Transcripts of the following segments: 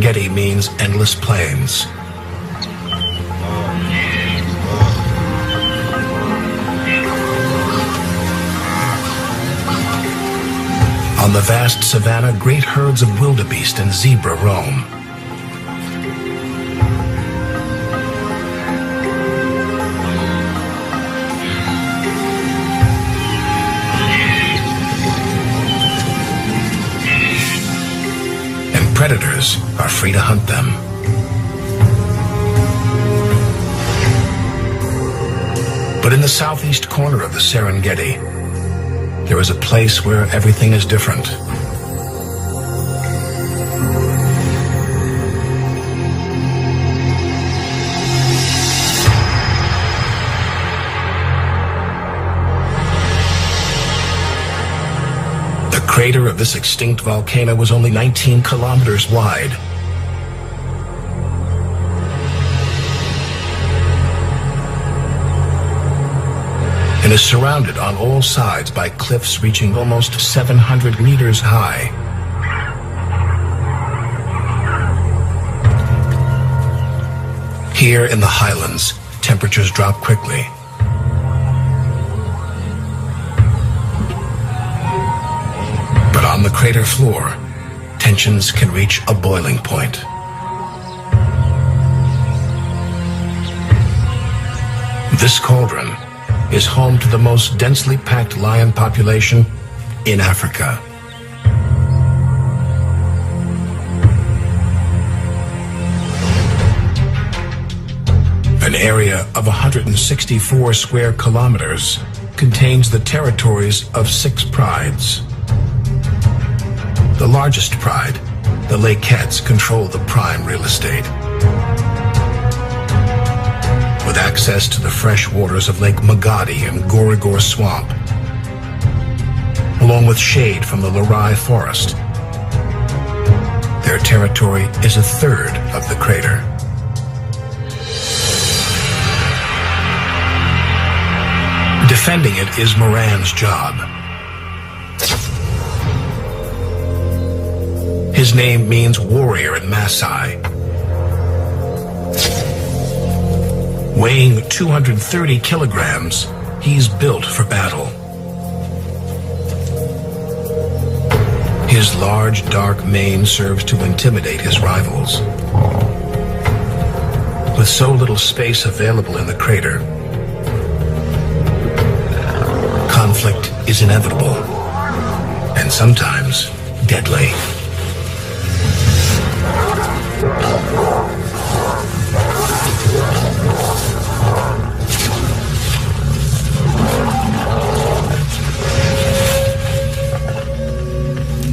Serengeti means endless plains. On the vast savanna, great herds of wildebeest and zebra roam. And predators are free to hunt them. But in the southeast corner of the Serengeti, there is a place where everything is different. The crater of this extinct volcano was only 19 kilometers wide. And is surrounded on all sides by cliffs reaching almost 700 meters high. Here in the highlands, temperatures drop quickly. But on the crater floor, tensions can reach a boiling point. This cauldron is home to the most densely packed lion population in Africa. An area of 164 square kilometers contains the territories of 6 prides. The largest pride, the Lakettes, control the prime real estate. With access to the fresh waters of Lake Magadi and Gorigor Swamp, along with shade from the Lurai Forest. Their territory is a third of the crater. Defending it is Moran's job. His name means warrior in Maasai. Weighing 230 kilograms, he's built for battle. His large, dark mane serves to intimidate his rivals. With so little space available in the crater, conflict is inevitable, and sometimes deadly.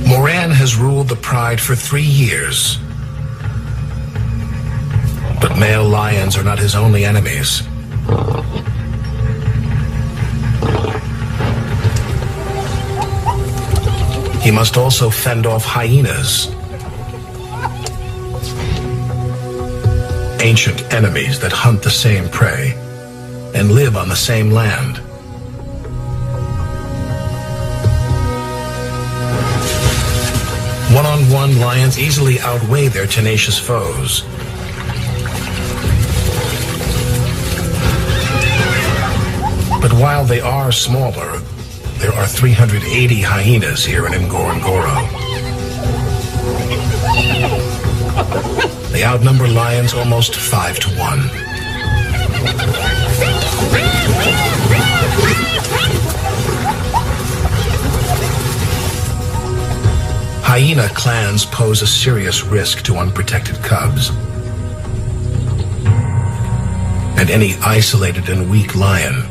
Moran has ruled the pride for 3 years. But male lions are not his only enemies. He must also fend off hyenas, ancient enemies that hunt the same prey and live on the same land. One-on-one lions easily outweigh their tenacious foes. But while they are smaller, there are 380 hyenas here in Ngorongoro. They outnumber lions almost 5 to 1. Hyena clans pose a serious risk to unprotected cubs. And any isolated and weak lion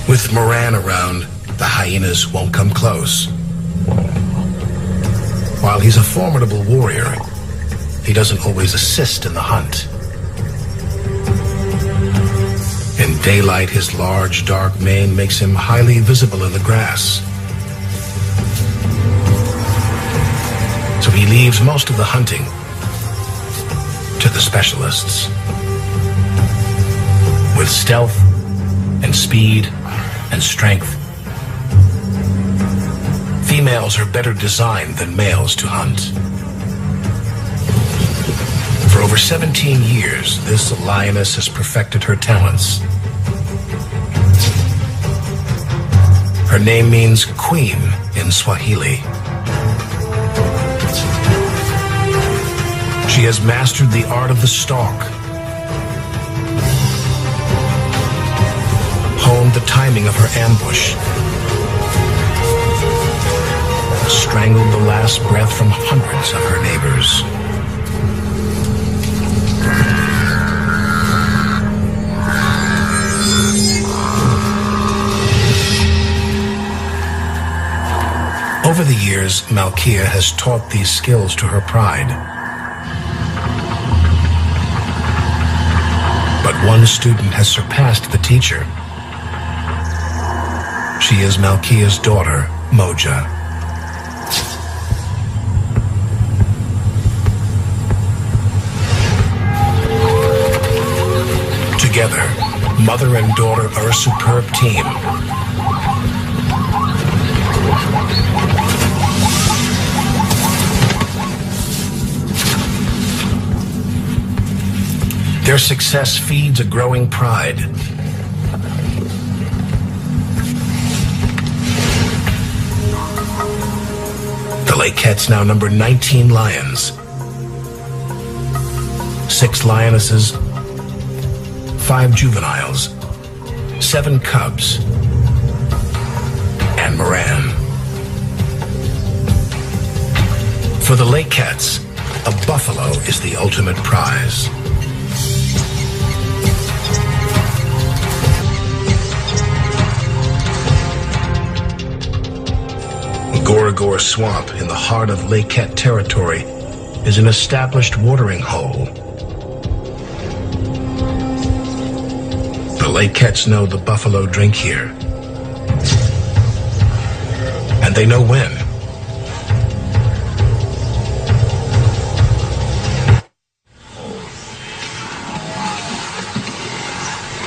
with Moran around, the hyenas won't come close. While he's a formidable warrior, he doesn't always assist in the hunt. In daylight, his large, dark mane makes him highly visible in the grass. So he leaves most of the hunting to the specialists. With stealth and speed, and strength. Females are better designed than males to hunt. For over 17 years, this lioness has perfected her talents. Her name means queen in Swahili. She has mastered the art of the stalk, honed the timing of her ambush, strangled the last breath from hundreds of her neighbors. Over the years, Malkia has taught these skills to her pride. But one student has surpassed the teacher. She is Malkia's daughter, Moja. Together, mother and daughter are a superb team. Their success feeds a growing pride. The Lakettes now number 19 lions, 6 lionesses, 5 juveniles, 7 cubs, and Moran. For the Lakettes, a buffalo is the ultimate prize. Goragor Swamp in the heart of Lakette territory is an established watering hole. The Lakettes know the buffalo drink here, and they know when.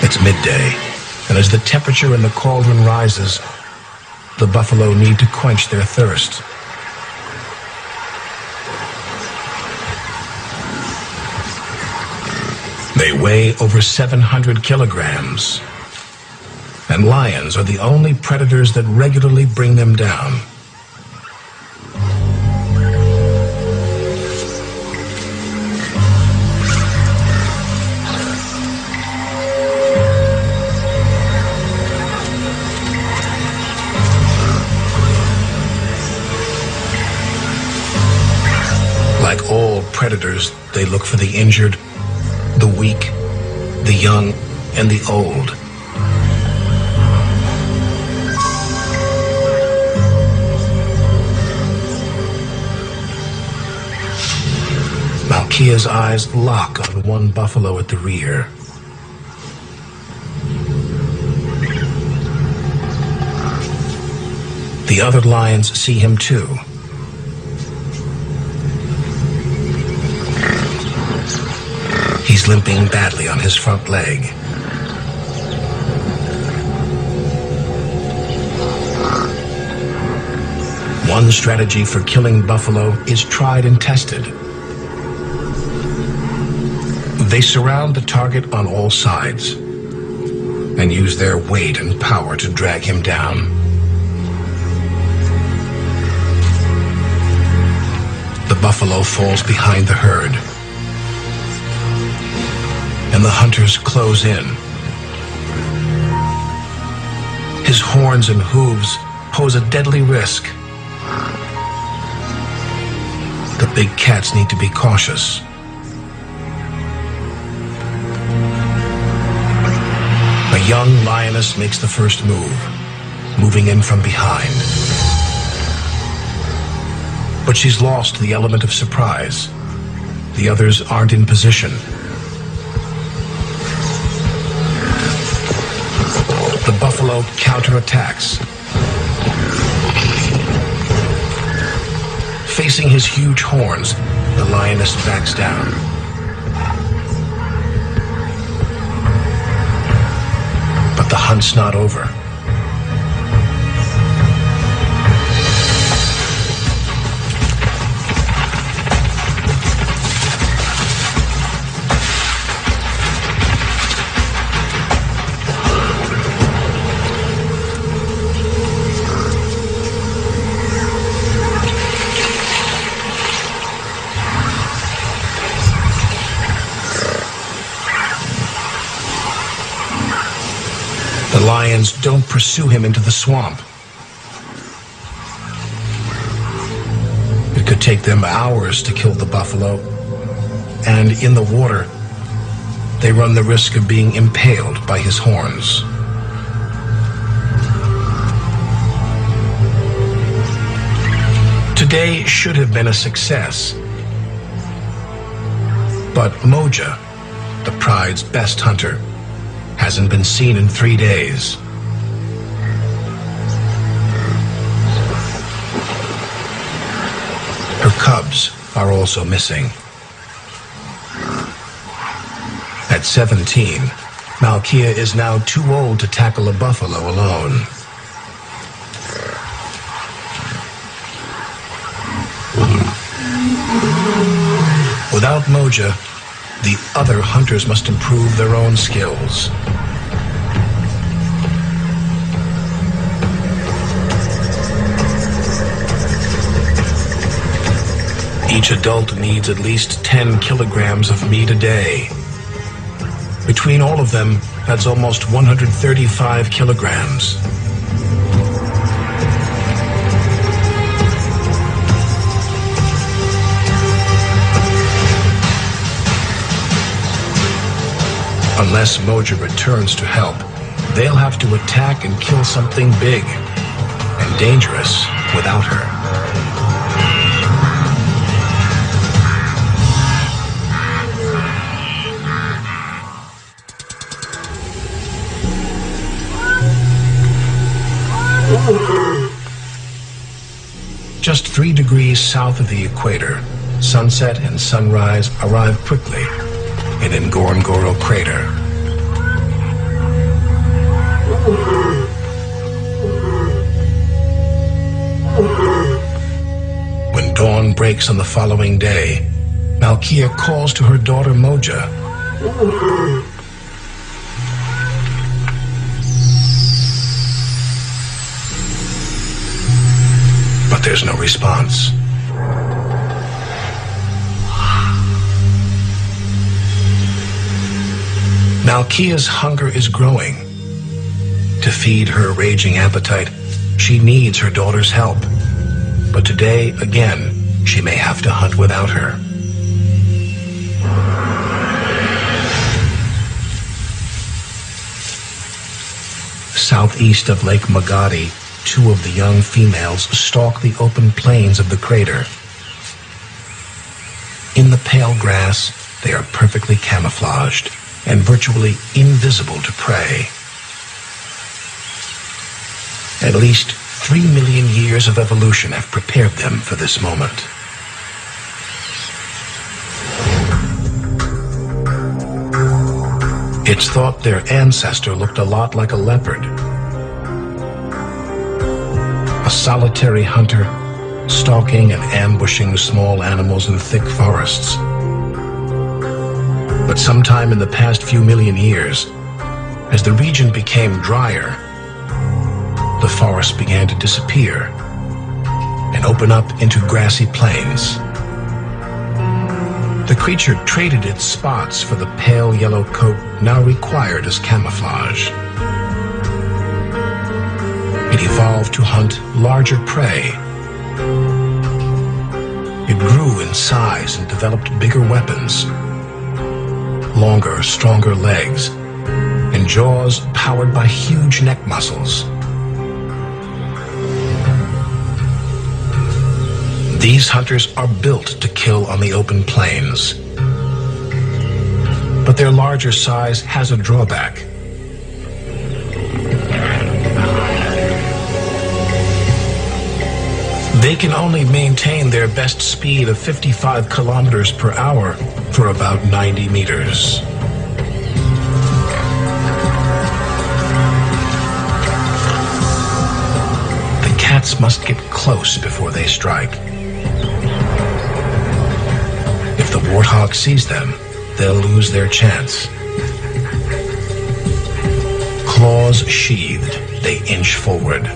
It's midday, and as the temperature in the cauldron rises, the buffalo need to quench their thirst. They weigh over 700 kilograms, and lions are the only predators that regularly bring them down. Like all predators, they look for the injured, the weak, the young, and the old. Malkia's eyes lock on one buffalo at the rear. The other lions see him too. He's limping badly on his front leg. One strategy for killing buffalo is tried and tested. They surround the target on all sides and use their weight and power to drag him down. The buffalo falls behind the herd, and the hunters close in. His horns and hooves pose a deadly risk. The big cats need to be cautious. A young lioness makes the first move, moving in from behind. But she's lost the element of surprise. The others aren't in position. The buffalo counterattacks. Facing his huge horns, the lioness backs down. But the hunt's not over. lions don't pursue him into the swamp. It could take them hours to kill the buffalo, and in the water, they run the risk of being impaled by his horns. Today should have been a success, but Moja, the pride's best hunter, hasn't been seen in 3 days. Her cubs are also missing. At 17, Malkia is now too old to tackle a buffalo alone. Without Moja, the other hunters must improve their own skills. Each adult needs at least 10 kilograms of meat a day. Between all of them, that's almost 135 kilograms. Unless Moja returns to help, they'll have to attack and kill something big and dangerous without her. Just 3 degrees south of the equator, sunset and sunrise arrive quickly in Ngorongoro crater. When dawn breaks on the following day, Malkia calls to her daughter Moja. But there's no response. Malkia's hunger is growing. To feed her raging appetite, she needs her daughter's help. But today, again, she may have to hunt without her. Southeast of Lake Magadi, 2 of the young females stalk the open plains of the crater. In the pale grass, they are perfectly camouflaged and virtually invisible to prey. At least 3 million years of evolution have prepared them for this moment. It's thought their ancestor looked a lot like a leopard. A solitary hunter, stalking and ambushing small animals in thick forests. But sometime in the past few million years, as the region became drier, the forest began to disappear and open up into grassy plains. The creature traded its spots for the pale yellow coat now required as camouflage. It evolved to hunt larger prey. It grew in size and developed bigger weapons, longer, stronger legs, and jaws powered by huge neck muscles. These hunters are built to kill on the open plains. But their larger size has a drawback. They can only maintain their best speed of 55 kilometers per hour for about 90 meters. The cats must get close before they strike. If the warthog sees them, they'll lose their chance. Claws sheathed, they inch forward.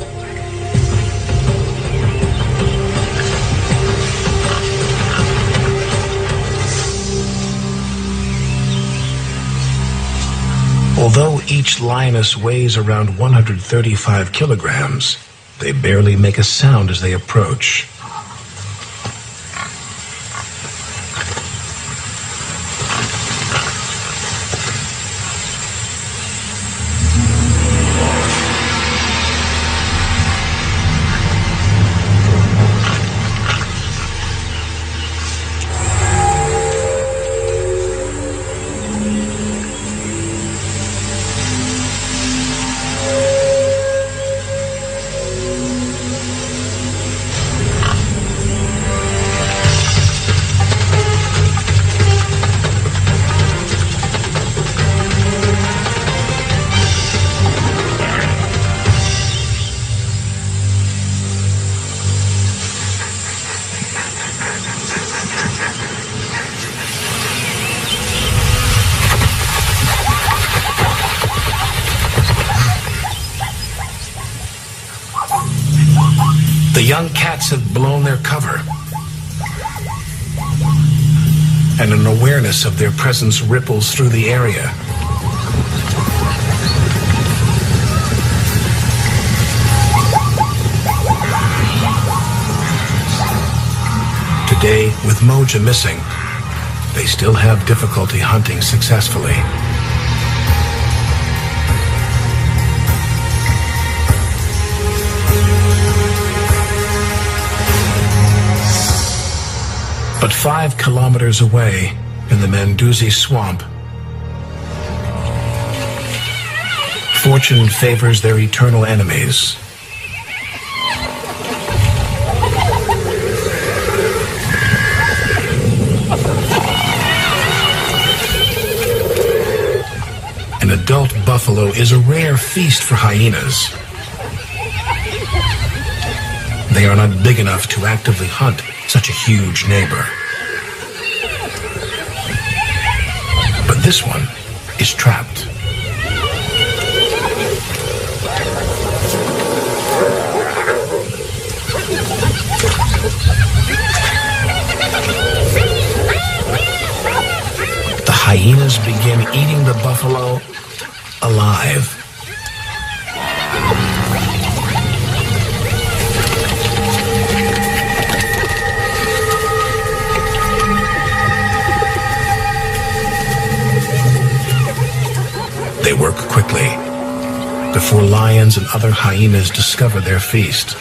Although each lioness weighs around 135 kilograms, they barely make a sound as they approach. The young cats have blown their cover, and an awareness of their presence ripples through the area. Today, with Moja missing, they still have difficulty hunting successfully. But 5 kilometers away, in the Manduzi swamp, fortune favors their eternal enemies. An adult buffalo is a rare feast for hyenas. They are not big enough to actively hunt such a huge neighbor. But this one is trapped. The hyenas begin eating the buffalo alive. They work quickly, before lions and other hyenas discover their feast.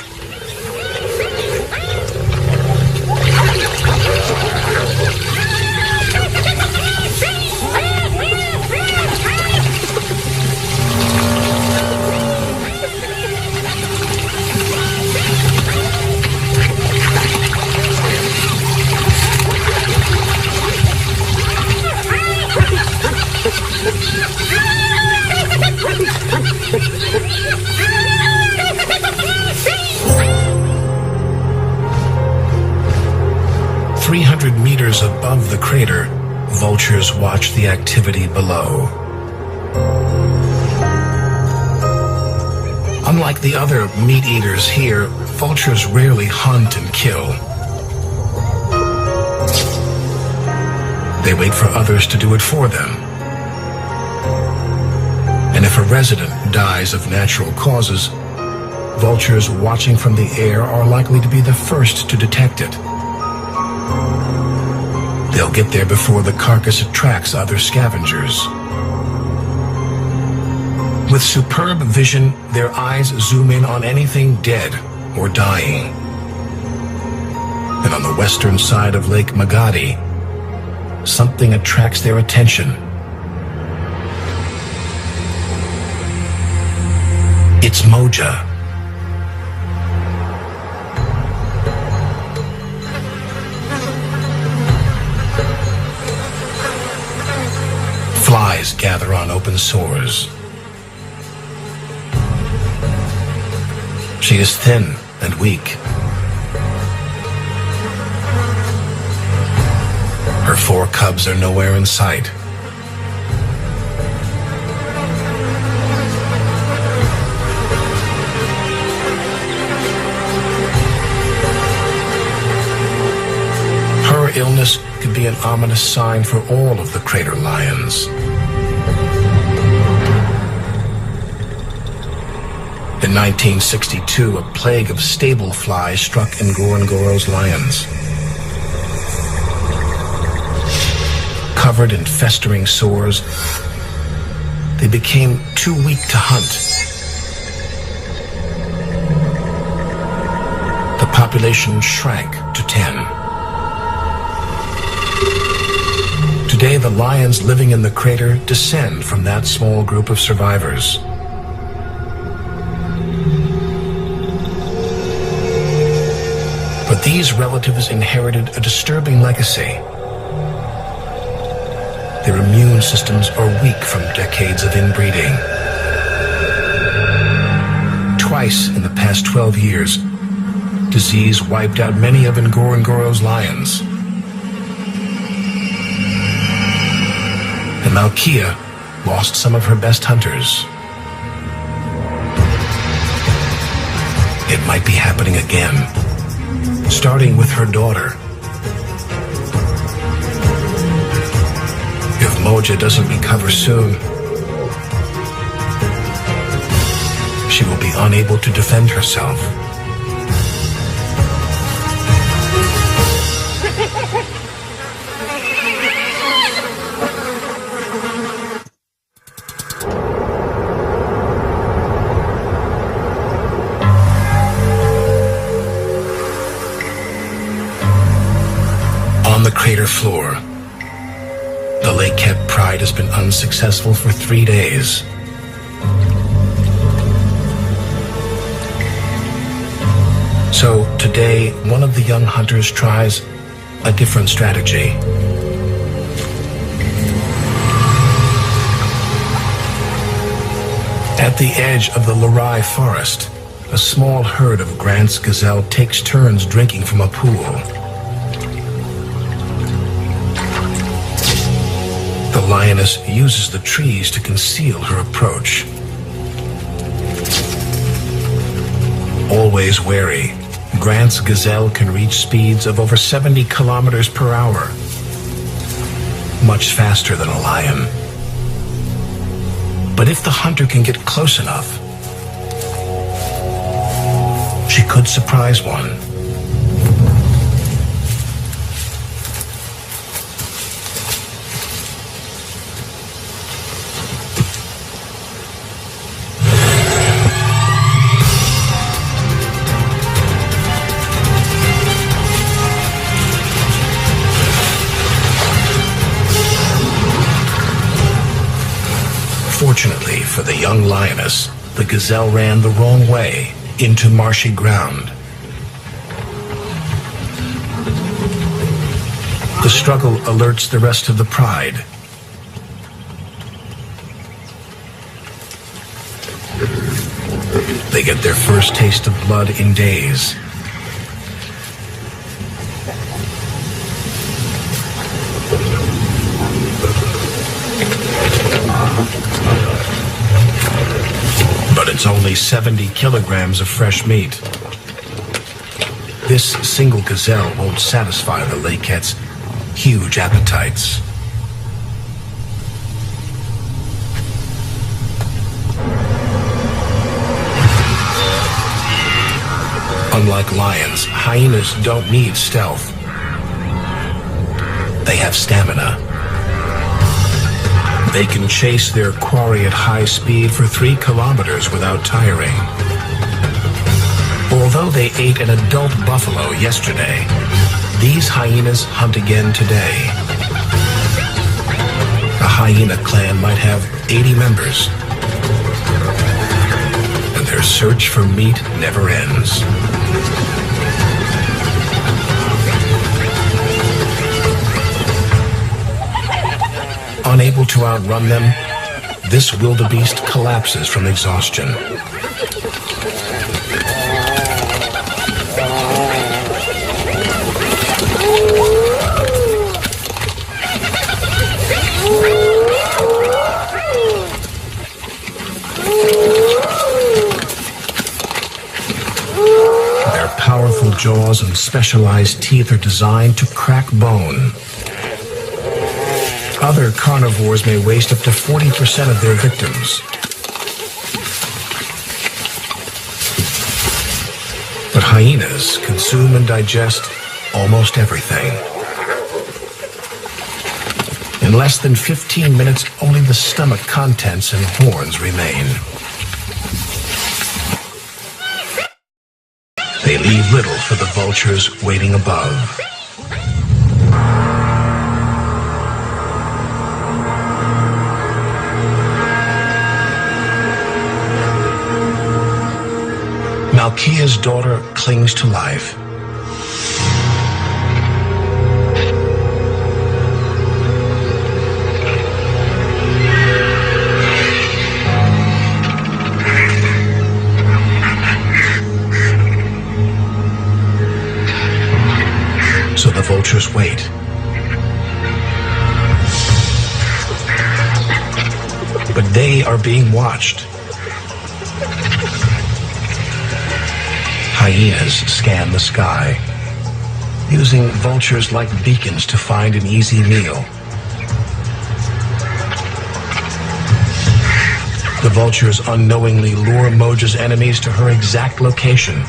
Meters above the crater, vultures watch the activity below. Unlike the other meat eaters here, vultures rarely hunt and kill. They wait for others to do it for them. And if a resident dies of natural causes, vultures watching from the air are likely to be the first to detect it. They'll get there before the carcass attracts other scavengers. With superb vision, their eyes zoom in on anything dead or dying. And on the western side of Lake Magadi, something attracts their attention. It's Moja. Flies gather on open sores. She is thin and weak. Her 4 cubs are nowhere in sight. Her illness could be an ominous sign for all of the crater lions. In 1962, a plague of stable flies struck Ngorongoro's lions. Covered in festering sores, they became too weak to hunt. The population shrank to 10. Today, the lions living in the crater descend from that small group of survivors. But these relatives inherited a disturbing legacy. Their immune systems are weak from decades of inbreeding. Twice in the past 12 years, disease wiped out many of Ngorongoro's lions. And Malkia lost some of her best hunters. It might be happening again, starting with her daughter. If Moja doesn't recover soon, she will be unable to defend herself. On the crater floor, the lake cat pride has been unsuccessful for 3 days. So today, one of the young hunters tries a different strategy. At the edge of the Lurai forest, a small herd of Grant's gazelle takes turns drinking from a pool. The lioness uses the trees to conceal her approach. Always wary, Grant's gazelle can reach speeds of over 70 kilometers per hour, much faster than a lion. But if the hunter can get close enough, she could surprise one. Fortunately for the young lioness, the gazelle ran the wrong way, into marshy ground. The struggle alerts the rest of the pride. They get their first taste of blood in days. But it's only 70 kilograms of fresh meat. This single gazelle won't satisfy the lake cat's huge appetites. Unlike lions, hyenas don't need stealth. They have stamina. They can chase their quarry at high speed for 3 kilometers without tiring. Although they ate an adult buffalo yesterday, these hyenas hunt again today. A hyena clan might have 80 members, and their search for meat never ends. Unable to outrun them, this wildebeest collapses from exhaustion. Their powerful jaws and specialized teeth are designed to crack bone. Other carnivores may waste up to 40% of their victims. Hyenas consume and digest almost everything. In less than 15 minutes, only the stomach contents and horns remain. They leave little for the vultures waiting above. Malkia's daughter clings to life. So the vultures wait. But they are being watched. Hyenas scan the sky, using vultures like beacons to find an easy meal. The vultures unknowingly lure Moja's enemies to her exact location.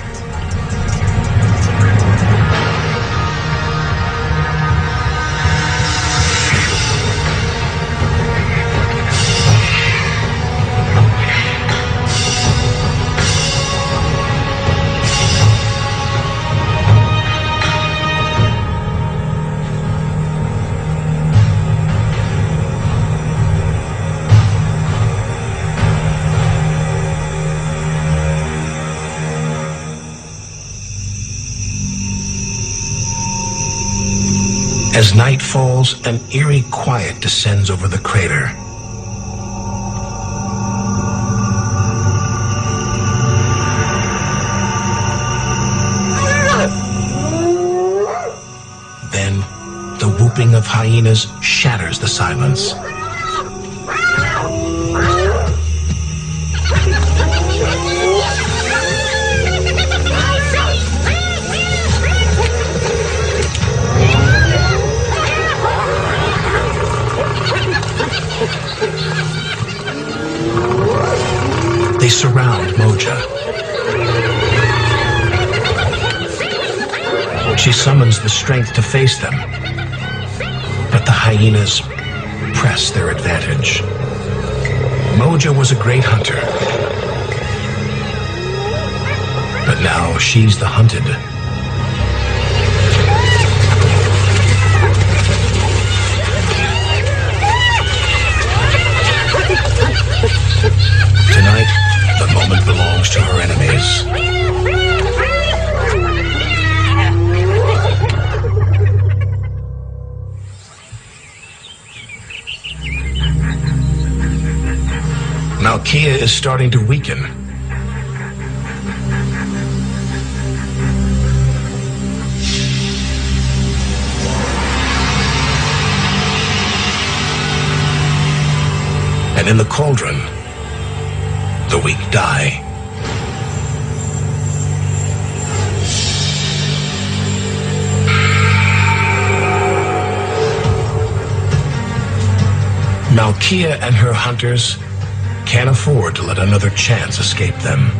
As night falls, an eerie quiet descends over the crater. Then, the whooping of hyenas shatters the silence. They surround Moja. She summons the strength to face them, but the hyenas press their advantage. Moja was a great hunter, but now she's the hunted. Tonight, the moment belongs to her enemies. Malkia is starting to weaken. And in the cauldron, the weak die. Malkia and her hunters can't afford to let another chance escape them.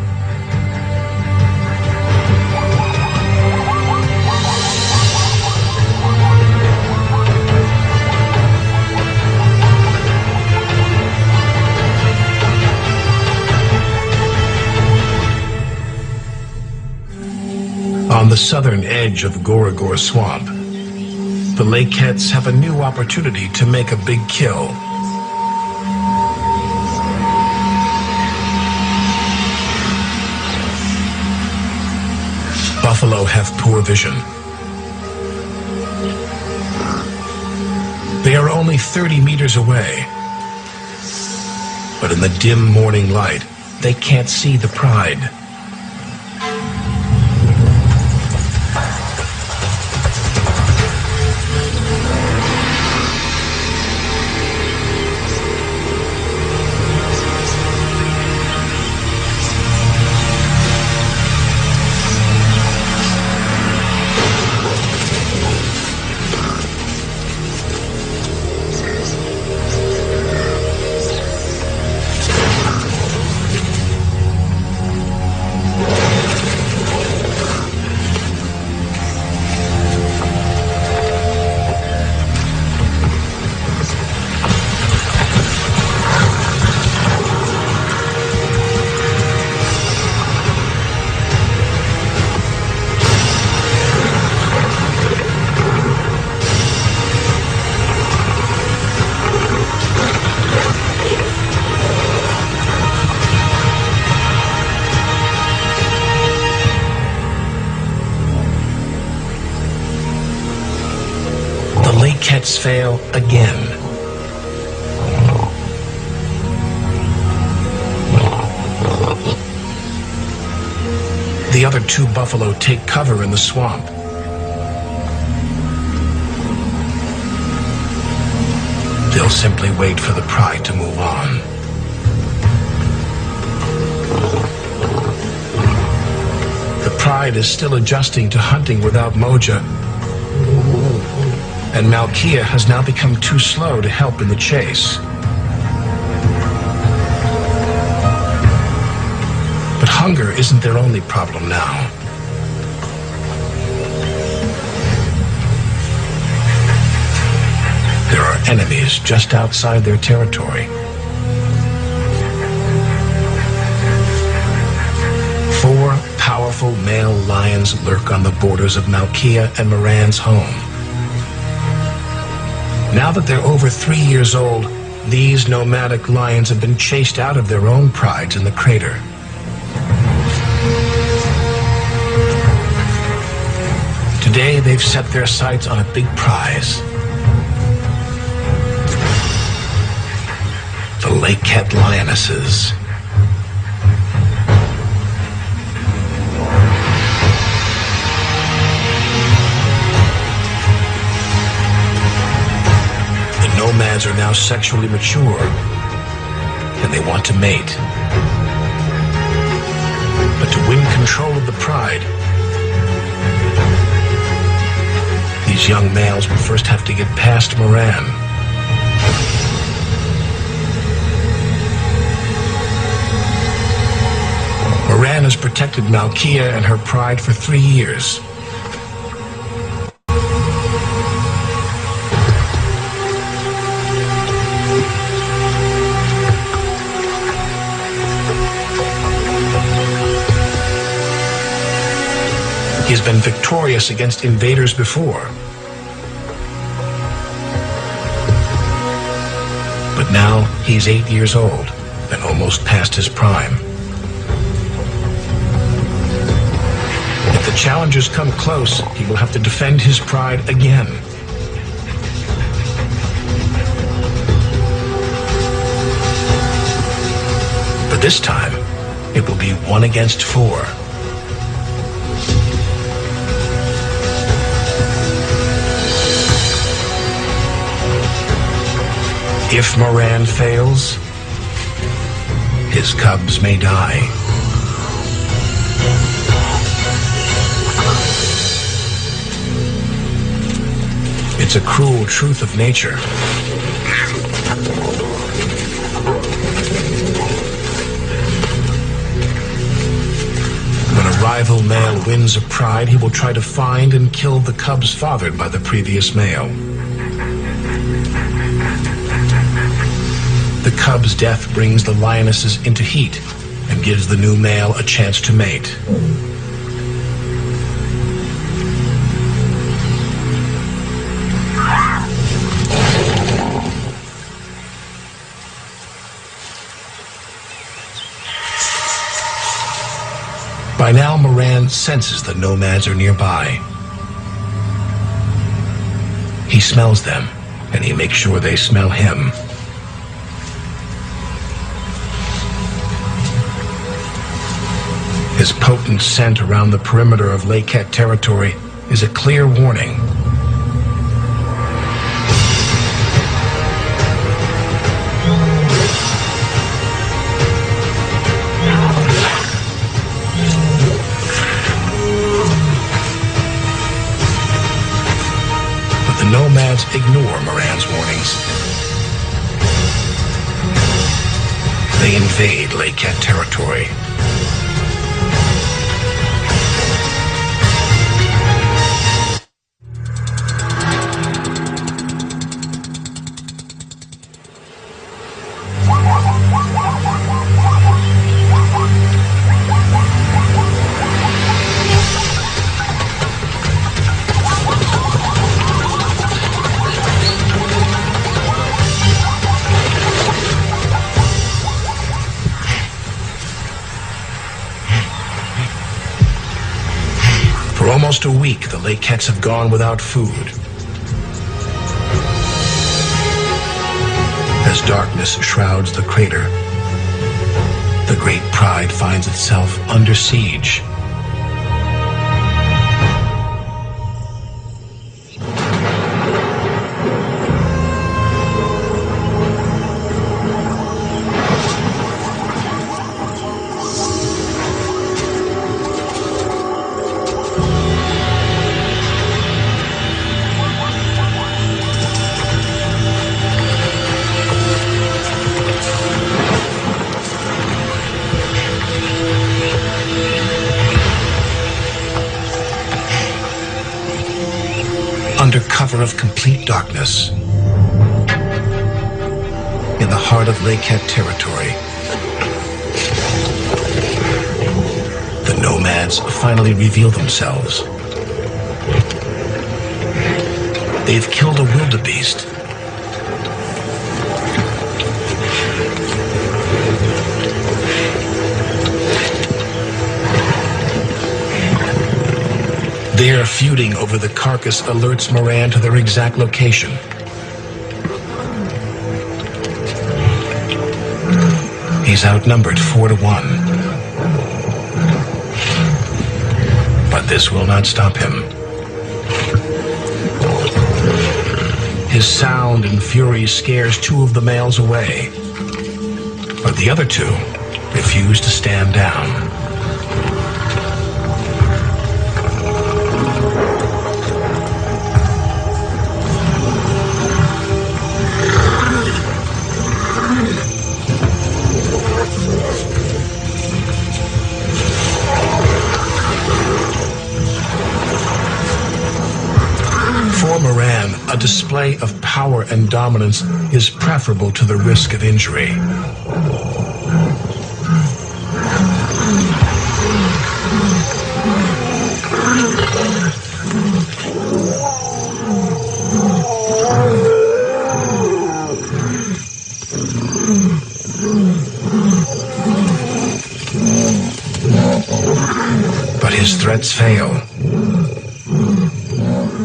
On the southern edge of Gorogor Swamp, the Lakeheads have a new opportunity to make a big kill. Buffalo have poor vision. They are only 30 meters away, but in the dim morning light, they can't see the pride. Lakehettes fail again. The other two buffalo take cover in the swamp. They'll simply wait for the pride to move on. The pride is still adjusting to hunting without Moja, and Malkia has now become too slow to help in the chase. But hunger isn't their only problem now. There are enemies just outside their territory. 4 powerful male lions lurk on the borders of Malkia and Moran's home. Now that they're over 3 years old, these nomadic lions have been chased out of their own prides in the crater. Today they've set their sights on a big prize. The Lakehet lionesses. The nomads are now sexually mature, and they want to mate. But to win control of the pride, these young males will first have to get past Moran. Moran has protected Malkia and her pride for 3 years. He's been victorious against invaders before. But now he's 8 years old and almost past his prime. If the challengers come close, he will have to defend his pride again. But this time, it will be 1 against 4. If Moran fails, his cubs may die. It's a cruel truth of nature. When a rival male wins a pride, he will try to find and kill the cubs fathered by the previous male. The cub's death brings the lionesses into heat and gives the new male a chance to mate. By now, Moran senses the nomads are nearby. He smells them, and he makes sure they smell him. His potent scent around the perimeter of Lakehet territory is a clear warning. But the nomads ignore Moran's warnings. They invade Lakehet territory. For almost a week, the Lakehets have gone without food. As darkness shrouds the crater, the great pride finds itself under siege. Under cover of complete darkness, in the heart of Lakehead territory, the nomads finally reveal themselves. They've killed a wildebeest. Their feuding over the carcass alerts Moran to their exact location. He's outnumbered 4-1. But this will not stop him. His sound and fury scares 2 of the males away, but the other 2 refuse to stand down. For Moran, a display of power and dominance is preferable to the risk of injury. But his threats fail.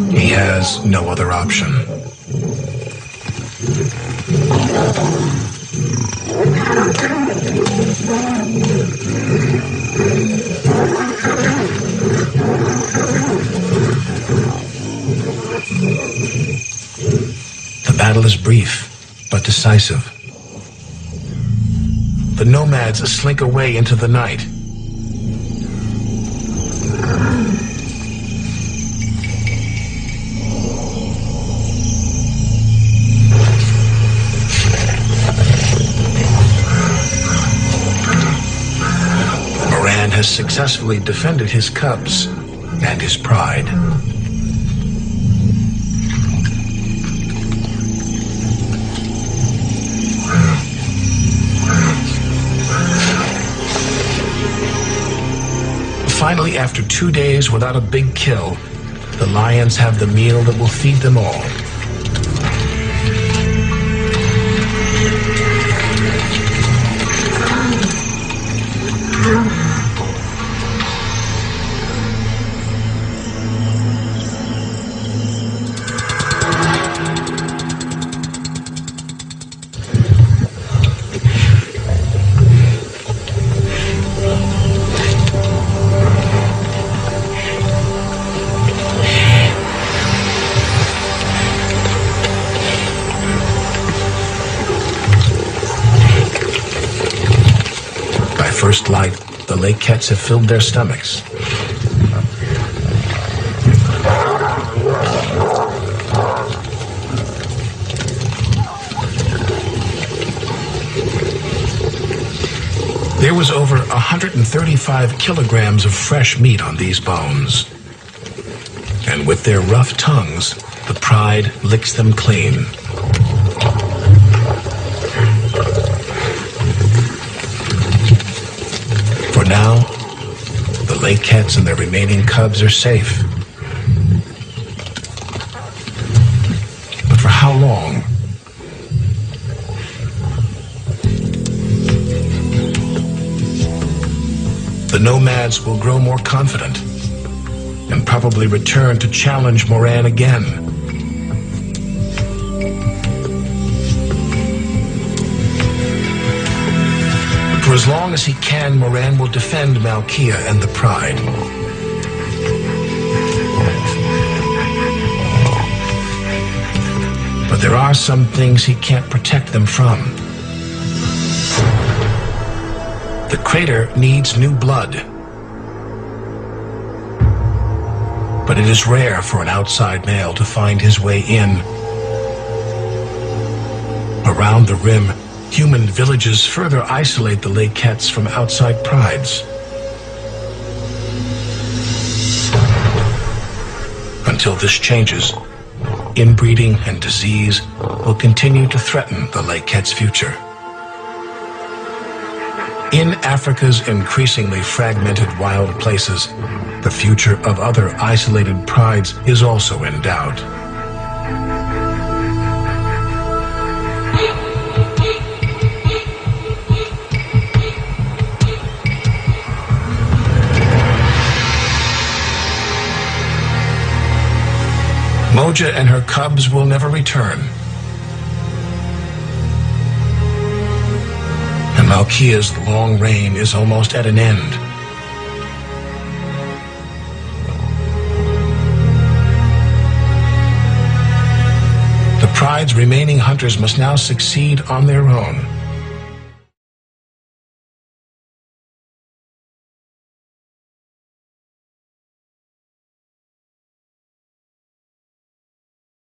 He has no other option. The battle is brief, but decisive. The nomads slink away into the night. Moran has successfully defended his cubs and his pride. Finally, after 2 days without a big kill, the lions have the meal that will feed them all. First light, the Lakeheads have filled their stomachs. There was over 135 kilograms of fresh meat on these bones. And with their rough tongues, the pride licks them clean. For now, the Lakeheads and their remaining cubs are safe. But for how long? The nomads will grow more confident and probably return to challenge Moran again. as long as he can, Moran will defend Malkia and the Pride. But there are some things he can't protect them from. The crater needs new blood. But it is rare for an outside male to find his way in. Around the rim, human villages further isolate the Lakettes from outside prides. Until this changes, inbreeding and disease will continue to threaten the Lakettes' future. In Africa's increasingly fragmented wild places, the future of other isolated prides is also in doubt. Moja and her cubs will never return. And Malkia's long reign is almost at an end. The Pride's remaining hunters must now succeed on their own.